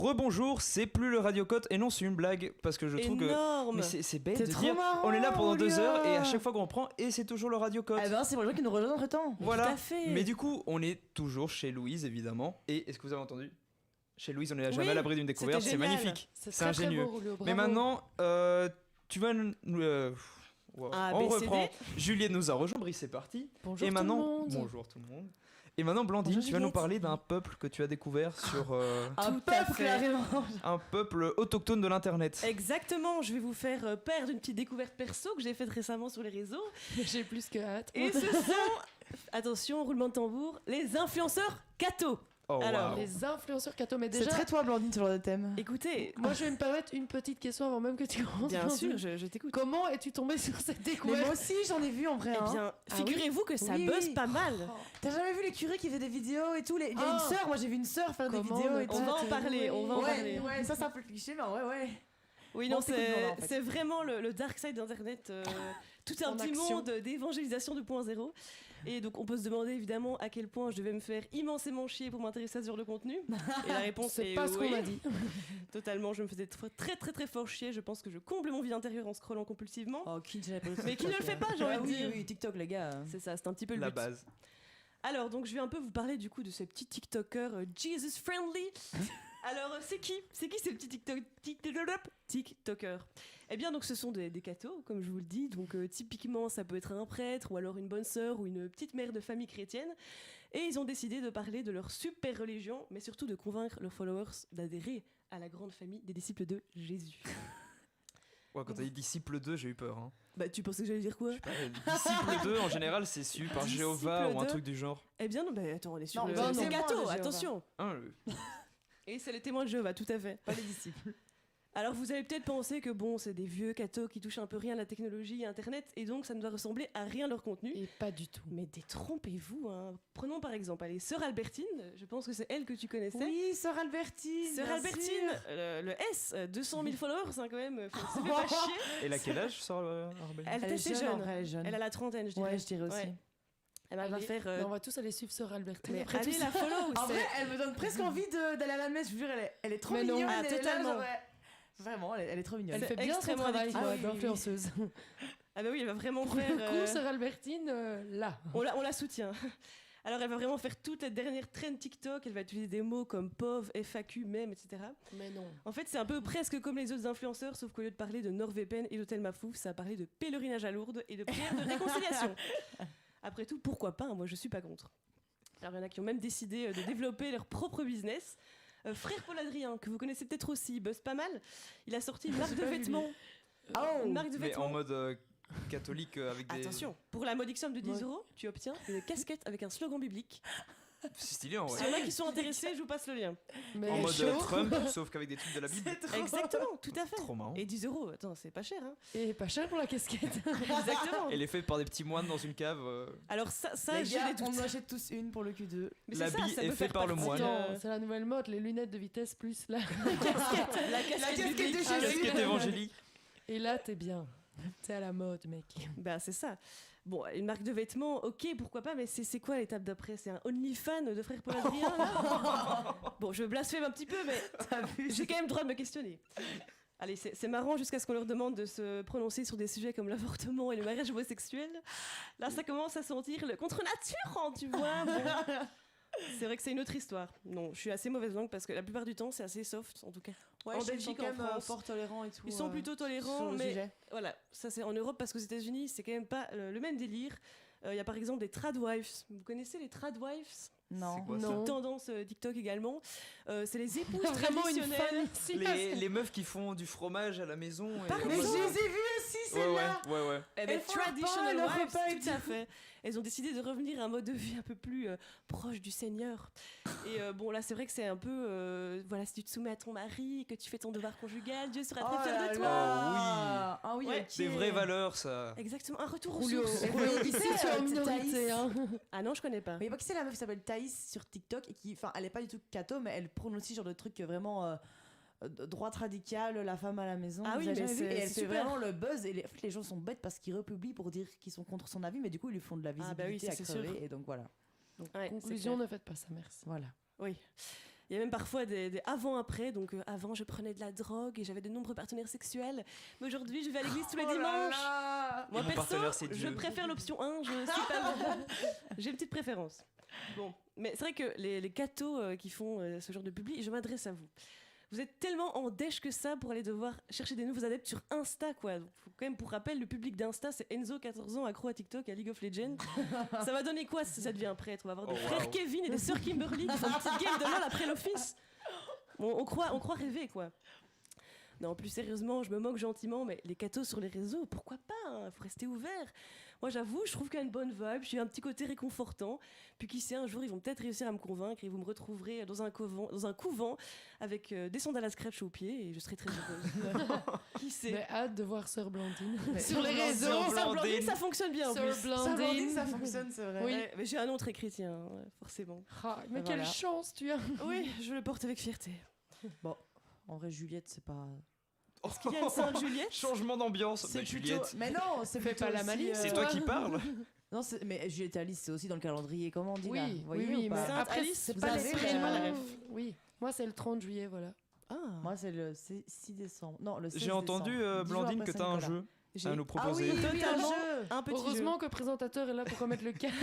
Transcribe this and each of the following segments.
Rebonjour, c'est plus le radiocote et non c'est une blague parce que je trouve que mais c'est bête c'est de trop dire marrant, on est là pendant 2 heures et à Julia. chaque fois qu'on reprend et c'est toujours le radiocote. Eh ben c'est pour les gens qui nous rejoignent entre temps. Voilà. Tout à fait. Mais du coup on est toujours chez Louise évidemment et est-ce que vous avez entendu? Chez Louise on est jamais Oui, à l'abri d'une découverte, c'était c'est génial. magnifique, C'est c'est très, très ingénieux. beau, Rolio, bravo. Mais maintenant tu vas nous A, on B, C, D. reprend. Juliette nous a rejoint, Brice c'est parti. Bonjour Et tout maintenant, le monde. bonjour tout le monde. Et maintenant, Blandine, Bonjour, tu vas nous Juliette. parler d'un peuple que tu as découvert sur Un Tout à peuple fait. carrément. un peuple autochtone de l'internet. Exactement, je vais vous faire part d'une petite découverte perso que j'ai faite récemment sur les réseaux. J'ai plus que hâte. Et ce sont, attention, roulement de tambour, les influenceurs Kato. Oh, Alors, wow. Les influenceurs Kato, mais C'est déjà, très toi Blandine ce genre de thème. Écoutez, moi je vais me permettre une petite question avant même que tu commences. bien Blandine. sûr, je t'écoute. Comment es-tu tombée sur cette Mais découverte? moi aussi j'en ai vu en vrai. Eh hein. bien, Ah figurez-vous que ça Oui, buzz oui. pas mal. T'as jamais vu les curés qui faisaient des vidéos et tout Il y a Ah. une sœur, moi j'ai vu une sœur faire des Comment vidéos ne et tout. On va en Ouais, parler, on va en Ouais, parler. ouais, ça c'est un peu cliché, mais ouais. Oui, Bon, non, t'écoutes bien, là, en fait. c'est vraiment le dark side d'Internet. Tout un En petit action. monde d'évangélisation 2.0. Et donc, on peut se demander évidemment à quel point je devais me faire immensément chier pour m'intéresser à ce genre de contenu. Et la réponse C'est est pas ce oui. qu'on a dit. Totalement, je me faisais très très très fort chier. Je pense que je comble mon vide intérieur en scrollant compulsivement. Oh, qui ne savait pas Mais qui ne le fait pas, j'ai envie de oui, dire. oui, TikTok les gars. C'est ça, c'est un petit peu le La but. base. Alors, donc, je vais un peu vous parler du coup de ce petit TikToker Jesus Friendly. Alors, c'est qui ces petits TikTokers? Eh bien, donc, ce sont des cathos, comme je vous le dis. Donc, typiquement, ça peut être un prêtre ou alors une bonne sœur ou une petite mère de famille chrétienne. Et ils ont décidé de parler de leur super religion, mais surtout de convaincre leurs followers d'adhérer à la grande famille des disciples de Jésus. Ouais, quand t'as dit disciple 2, j'ai eu peur. Hein. Bah, tu pensais que j'allais dire quoi? Disciple 2, en général, c'est su par Disciple Jéhovah ou un 2. truc du genre. Eh bien, non, bah, attends, on est sur Non, le bah, c'est non. gâteau, Témoin de attention. Hein, Et c'est les témoins de Jéhovah, tout à fait. Pas les disciples. Alors vous allez peut-être penser que bon, c'est des vieux cathos qui touchent un peu rien à la technologie et Internet, et donc ça ne doit ressembler à rien leur contenu. Et pas du tout. Mais détrompez-vous, hein. Prenons par exemple, allez, Sœur Albertine, je pense que c'est elle que tu connaissais. Oui, sœur Albertine. Sœur bien Albertine, sûr. le S, 200 000 followers, hein, quand même, ça fait pas chier. Elle a quel âge, sort Arbel? Elle Elle est est assez jeune, en jeune. vrai, elle est jeune. Elle a la trentaine, je dirais. Ouais, je dirais aussi. Ouais. Elle va Allez, faire. mais on va tous aller suivre Sœur Albertine. Mais Après allez tout la ça. follow. En c'est- vrai, elle me donne presque envie d'aller à la messe. Je vous jure, elle est trop Mais non. mignonne. Ah, elle est là, totalement. genre, vraiment, elle est trop mignonne. Elle fait bien son extrêmement travail addictive. quoi, Ah oui, oui, oui. d'influenceuse. Ah bah oui, elle va vraiment Pour le faire. coup, Sœur Albertine, là. On la soutient. Alors elle va vraiment faire toutes les dernières trends TikTok, elle va utiliser des mots comme POV, FAQ, mème, etc. Mais non. En fait, c'est un peu presque comme les autres influenceurs, sauf qu'au lieu de parler de NordVPN et d'hôtel Mafouf, ça a parlé de pèlerinage à Lourdes et de prière de réconciliation. Après tout, pourquoi pas, hein, moi je suis pas contre. Alors il y en a qui ont même décidé de développer leur propre business. Frère Paul Adrien, que vous connaissez peut-être aussi, il bosse pas mal. Il a sorti une marque de vêtements. Oh, Une marque de Mais vêtements. en mode catholique avec des... Attention, pour la modique somme de 10 euros, tu obtiens une casquette avec un slogan biblique. C'est stylé en S'il y vrai. en a qui sont intéressés, je vous passe le lien. Mais En mode chaud. Trump, sauf qu'avec des trucs de la Bible. Exactement, tout à fait. Trop marrant. Et 10 euros, attends, c'est pas cher, hein. Et pas cher pour la casquette. Exactement. Elle est faite par des petits moines dans une cave. Alors ça les j'ai gars, des on doutes. en achète tous une pour le Q2. Mais La c'est ça, bille ça est peut fait faire par le partie, moine. Attends, c'est la nouvelle mode, les lunettes de vitesse plus la La casquette biblique. de Ah, Jésus. oui. Casquette évangélique. Et là, t'es bien. T'es à la mode, mec. Bah c'est ça. Bon, une marque de vêtements, ok, pourquoi pas, mais c'est quoi l'étape d'après? C'est un OnlyFans de frère Paul Adrien là Bon, je blasphème un petit peu, mais j'ai quand même le droit de me questionner. Allez, c'est marrant jusqu'à ce qu'on leur demande de se prononcer sur des sujets comme l'avortement et le mariage homosexuel. Là, ça commence à sentir le contre-nature, hein, tu vois. Bon. C'est vrai que c'est une autre histoire. Non, je suis assez mauvaise langue parce que la plupart du temps, c'est assez soft, en tout cas. Ouais, En je sais Belgique, qu'ils sont quand en même France. fort tolérants et tout. Ils sont plutôt sur tolérants, le mais sujet. voilà, ça c'est en Europe parce qu'aux États-Unis, c'est quand même pas le même délire. Il y a par exemple des tradwives. Vous connaissez les tradwives? Non. C'est quoi C'est ça une tendance TikTok également. C'est les épouses Vraiment une traditionnelles. fan ici. Les meufs qui font du fromage à la maison. Et Par Mais je exemple. les ai vus aussi, Ouais, celles-là. ouais. Eh ben, Elles font leur traditional pain, leur wives, repas et tout à tout. fait. Elles ont décidé de revenir à un mode de vie un peu plus proche du Seigneur. Et bon, là, c'est vrai que c'est un peu... voilà, si tu te soumets à ton mari, que tu fais ton devoir conjugal, Dieu sera très Oh fier là de toi. là. Ah oui, Ouais. ok. Des vraies valeurs, ça. Exactement, un retour aux Julio, sources. ici tu es en minorité. Hein. Ah non, je connais pas. Mais il y a pas qui c'est la meuf qui s'appelle Thaïs sur TikTok et qui, enfin, elle est pas du tout catho, mais elle prône aussi genre de trucs vraiment droite radicale, la femme à la maison. Ah oui, vous avez mais jamais vu c'est et elle fait super. vraiment le buzz. Et en fait, les gens sont bêtes parce qu'ils republient pour dire qu'ils sont contre son avis, mais du coup, ils lui font de la Ah bah oui, visibilité ça, à c'est crever. sûr. Et donc voilà. Ouais, Conclusion, c'est ne faites pas ça, merci. Voilà. clair. Oui. Il y a même parfois des avant-après. Donc avant, je prenais de la drogue et j'avais de nombreux partenaires sexuels. Mais aujourd'hui, je vais à l'église tous les dimanches. Moi, Et mon perso, partenaire, c'est je Dieu. préfère l'option 1. Je suis pas... J'ai une petite préférence. Bon, mais c'est vrai que les cathos qui font ce genre de publi, je m'adresse à vous. Vous êtes tellement en dèche que ça pour aller devoir chercher des nouveaux adeptes sur Insta, quoi. Donc, quand même, pour rappel, le public d'Insta, c'est Enzo, 14 ans, accro à TikTok, à League of Legends. Ça va donner quoi si ça devient un prêtre? On va avoir des frères Kevin et des sœurs Kimberly qui font une petite game de LOL après l'office. Bon, on croit rêver, quoi. Non, plus sérieusement, je me moque gentiment, mais les cathos sur les réseaux, pourquoi pas, hein, faut rester ouvert. Moi, j'avoue, je trouve qu'il y a une bonne vibe, j'ai un petit côté réconfortant. Puis qui sait, un jour, ils vont peut-être réussir à me convaincre et vous me retrouverez dans un couvent avec des sandales à scratch aux pieds et je serai très heureuse. Qui sait? Mais hâte de voir Sœur Blandine. Sur les réseaux, Sœur Blandine, ça fonctionne bien en Sœur plus. Blandine. ça fonctionne, c'est vrai. Oui. Ouais, mais j'ai un nom très chrétien, ouais, forcément. Ah, mais Voilà. quelle chance tu as. Oui, je le porte avec fierté. Bon, en vrai, Juliette, c'est pas. Est-ce qu'il y a une Sainte Juliette? Changement d'ambiance. C'est Bah, plutôt- Juliette, Mais non, c'est Fais plutôt pas la aussi, malice. c'est toi qui parles. Non, mais Juliette et Alice, c'est aussi dans le calendrier. Comment on dit là Oui, Vous voyez oui, oui, ou pas mais Sainte après, Alice, c'est vous pas avez les la- prénoms. la ref. Oui, moi c'est le 30 juillet, voilà. Ah, Moi, c'est le 6 décembre. Non, le 16 J'ai entendu, décembre. 10 jours Blandine, après que t'as un Saint-Nicolas. jeu à nous Ah oui, proposer. oui, Totalement. un jeu. un petit Heureusement jeu. que le présentateur est là pour remettre le cadre.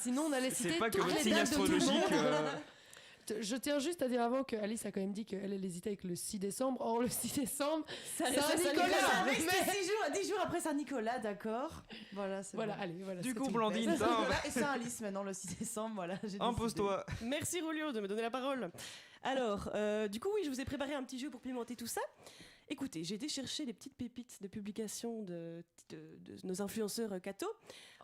Sinon, on allait citer C'est pas que toutes votre les signe dates de tout le astrologique. monde. Je tiens juste à dire avant que Alice a quand même dit qu'elle hésitait avec le 6 décembre. Or, le 6 décembre, Saint-Nicolas. Mais Mais- c'est 10 jours après Saint-Nicolas, d'accord. Voilà, c'est voilà, bon. allez, voilà. Du c'est coup, tout. Blandine, t'as Saint-Nicolas et Saint-Alice maintenant, le 6 décembre, voilà. j'ai décidé. impose-toi. Merci Rolio de me donner la parole. Alors, du coup, oui, je vous ai préparé un petit jeu pour pimenter tout ça. Écoutez, j'ai été chercher des petites pépites de publication de nos influenceurs cathos.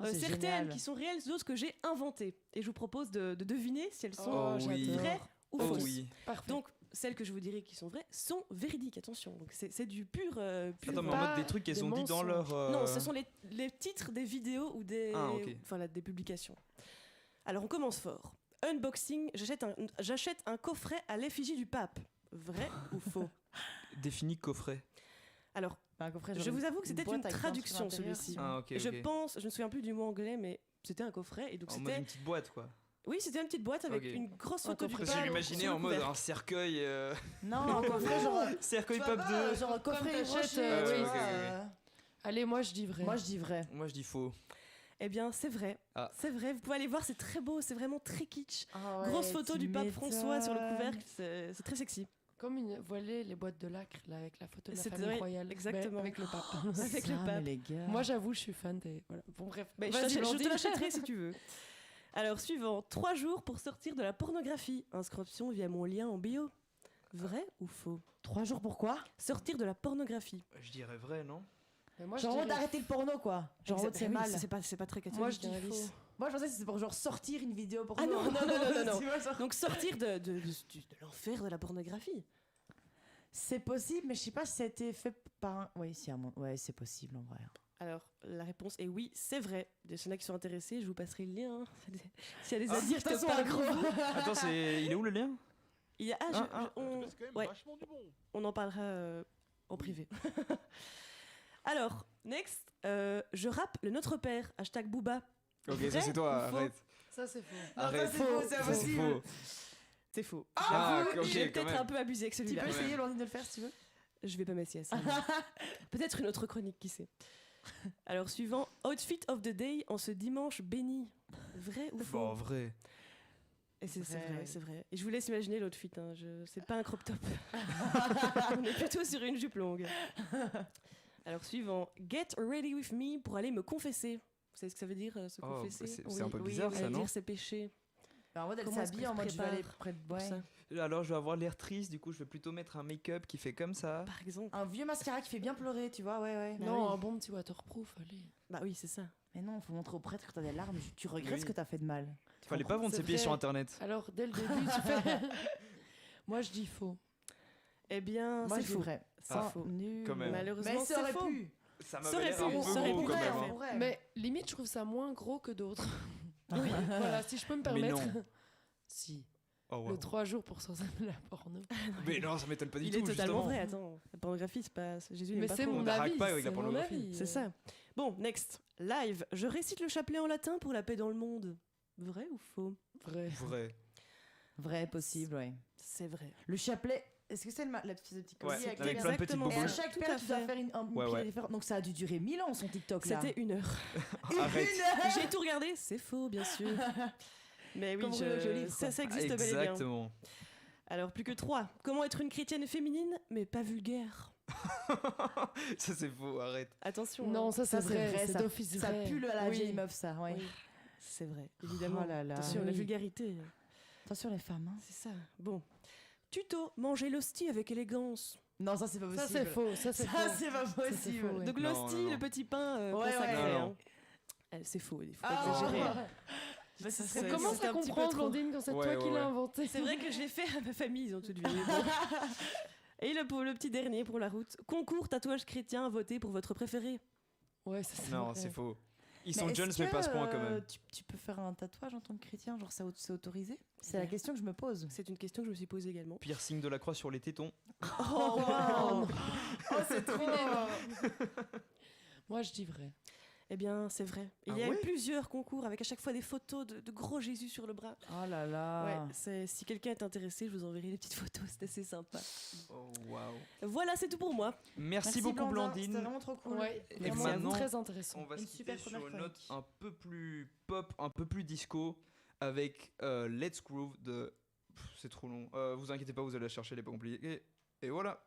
Oh, c'est Certaines génial. qui sont réelles, d'autres que j'ai inventées. Et je vous propose de deviner si elles sont Oh oui. vraies ou Oh fausses. oui. Parfait. Donc, celles que je vous dirai qui sont vraies sont véridiques, attention. Donc, c'est du pur... pur Attends, mais en pas mode des trucs qu'elles des ont dit dans mensonges. leur. Non, ce sont les titres des vidéos ou des, Ah, ok. des publications. Alors, on commence fort. Unboxing, j'achète un coffret à l'effigie du pape. Vrai ou faux? Défini coffret. Alors, Bah, un coffret, je genre vous avoue que c'était boîte une avec traduction, un truc à l'intérieur. celui-ci. Ah, ok. Je ok. pense, je ne me souviens plus du mot anglais, mais c'était un coffret. Et donc, En mode c'était... une petite boîte, quoi. Oui, c'était une petite boîte avec Ok. une grosse Un photo du coffret. Parce que pape je l'imaginais sur le en mode couvercle. un cercueil. Non, un coffret genre. Cercueil Tu vois pape pas, 2. genre un coffret t'achètes, rocher, oui. tu Ok, vois, ok, ok. Allez, moi je dis vrai. Moi, je dis vrai. Moi je dis faux. Eh bien, c'est vrai. Ah. C'est vrai. Vous pouvez aller voir, c'est très beau, c'est vraiment très kitsch. Ah Grosse photo du pape François sur le couvercle, c'est très sexy. Comme une voilée, les boîtes de lacre, là, avec la photo de la C'est famille vrai, royale. exactement. Mais avec le pape. Avec le pape. les gars. Moi, j'avoue, je suis fan des. Voilà. Bon, bref. Mais Vas-y, je te Blandine. l'achèterai si tu veux. Alors, suivant. 3 jours pour sortir de la pornographie. Inscription via mon lien en bio. Vrai ou faux? 3 jours pourquoi? Sortir de la pornographie. Je dirais vrai, non? Mais moi, Genre, je en mode dirais- d'arrêter le porno, quoi. Genre, en mode, c'est Ah oui, mal. C'est pas très catholique. Moi, je dis hein, Alice. faux. Moi, je pensais que c'était pour genre sortir une vidéo porno. Ah non, non. Tu vois, genre- Donc, sortir de l'enfer de la pornographie. C'est possible, mais je sais pas si ça a été fait par un. Oui, si, ouais, c'est possible en vrai. Alors, la réponse est oui, c'est vrai. S'il y en a qui sont intéressés, je vous passerai le lien. hein. S'il y a des Ah, addicts certains sont parmi accros. vous. Attends, il est où le lien? Il y a, ouais. On en parlera en privé. Alors, next, je rappe le Notre Père, hashtag Booba. Ok, Vrai ça c'est toi, ou faux? arrête. Ça, c'est faux. Arrête. c'est faux, c'est Ça, impossible. faux. C'est faux. Ah, J'avoue, ok, j'ai quand peut-être même. un peu abusé avec Tu celui-là. peux Ouais. essayer, Blandine, de le faire si tu veux. Je vais pas m'asseoir. Peut-être une autre chronique, qui sait. Alors, suivant, outfit of the day en ce dimanche béni. Vrai ou faux? Bon, vrai. Et c'est Vrai. vrai, c'est vrai. Et je vous laisse imaginer l'outfit. Hein. C'est pas un crop top. On est plutôt sur une jupe longue. Alors, suivant, get ready with me pour aller me confesser. Vous savez ce que ça veut dire, se Oh, confesser? bah, c'est un peu bizarre, ça, ça, non? dire ses péchés. En mode, elle Comment est-ce s'habille qu'on en se mode, je vais aller prépare près de pour ouais. ça, Alors je vais avoir l'air triste, du coup je vais plutôt mettre un make-up qui fait comme ça. par exemple. Un vieux mascara qui fait bien pleurer, tu vois, ouais. Bah Non, oui. un bon petit waterproof, allez. Bah oui, c'est ça. Mais non, faut montrer au prêtre que t'as des larmes. Tu regrettes Oui. ce que t'as fait de mal. Fallait pas vendre C'est ses pieds vrai. sur internet. Alors, dès le début, tu fais. Moi, je dis faux. Eh bien, Moi, c'est je dis faux. vrai. C'est Ça, faux. nul. Quand même. Malheureusement, Mais ça c'est aurait faux. pu. Ça Ça aurait l'air pu, un peu ça aurait gros pu, quand ouais, même. en hein. vrai. Mais limite, je trouve ça moins gros que d'autres. Oui. Voilà, si je peux me permettre. non. Si. Oh, wow. Le 3 jours pour sortir de la porno. Mais non, ça m'étonne pas du Il tout. est totalement justement. vrai, attends. La pornographie, c'est pas... Jésus Mais n'est pas c'est con. mon n'arrête avis. pas avec la c'est mon pornographie. avis. C'est ça. Bon, next. Live. Je récite le chapelet en latin pour la paix dans le monde. Vrai ou faux? Vrai. Vrai. Vrai, possible, ouais. C'est vrai. Le chapelet, est-ce que c'est la petite Ouais, collier avec plein de petites exactement Et à boboules. chaque Tout paire, à tu dois fait. faire une Ouais, pile ouais. différente. Donc ça a dû durer 1000 ans son TikTok là. C'était 1 heure. Arrête. J'ai tout regardé, c'est faux, bien sûr. Mais oui, Comme Roméo et Juliette, quoi. ça existe bel et bien. Exactement. Alors, plus que 3. Comment être une chrétienne féminine, mais pas vulgaire? Ça c'est faux, arrête. Attention. Non, hein. ça c'est vrai, c'est ça, d'office ça vrai. pue à la Oui. vieille meuf ça, ouais. Oui. C'est vrai, évidemment. Oh là là. Attention, la Oui. vulgarité. Attention les femmes. Hein. C'est ça. Bon. Tuto, manger l'hostie avec élégance. Non, ça c'est pas possible. Ça c'est faux, ça c'est Ça faux. c'est pas c'est possible. faux, ouais. Donc Non, l'hostie, non. le petit pain Ouais, consacré. ouais. Non, hein. non. C'est faux, il faut Ah, pas exagérer. Bah, ce Ça, serait- c'est- On commence c'est à un petit peu comprendre, trop. Blandine, quand c'est Ouais, toi qui ouais, l'as ouais. inventé. C'est vrai que je l'ai fait à ma famille, ils ont tout deviné. Bon. Et le petit dernier pour la route. Concours tatouage chrétien, votez pour votre préféré. Ouais, ça c'est Non, vrai. c'est faux. Ils Mais sont est-ce jeunes, mais que, pas à ce point quand même. tu peux faire un tatouage en tant que chrétien, genre c'est autorisé? C'est la question que je me pose. C'est une question que je me suis posée également. Piercing de la croix sur les tétons. Oh, wow. Oh, c'est trop. Moi je dis vrai. Eh bien, c'est vrai. Il Ah y a eu ouais plusieurs concours avec à chaque fois des photos de gros Jésus sur le bras. Oh là là. Ouais, si quelqu'un est intéressé, je vous enverrai les petites photos, c'est assez sympa. Oh waouh. Voilà, c'est tout pour moi. Merci beaucoup Blandin, Blandine. C'était vraiment trop cool. Ouais, Et vraiment maintenant, très intéressant. On va Une se super quitter sur première une note chronique. un peu plus pop, un peu plus disco, avec Let's Groove de... C'est trop long. Vous inquiétez pas, vous allez la chercher, elle est pas compliquée. Et voilà.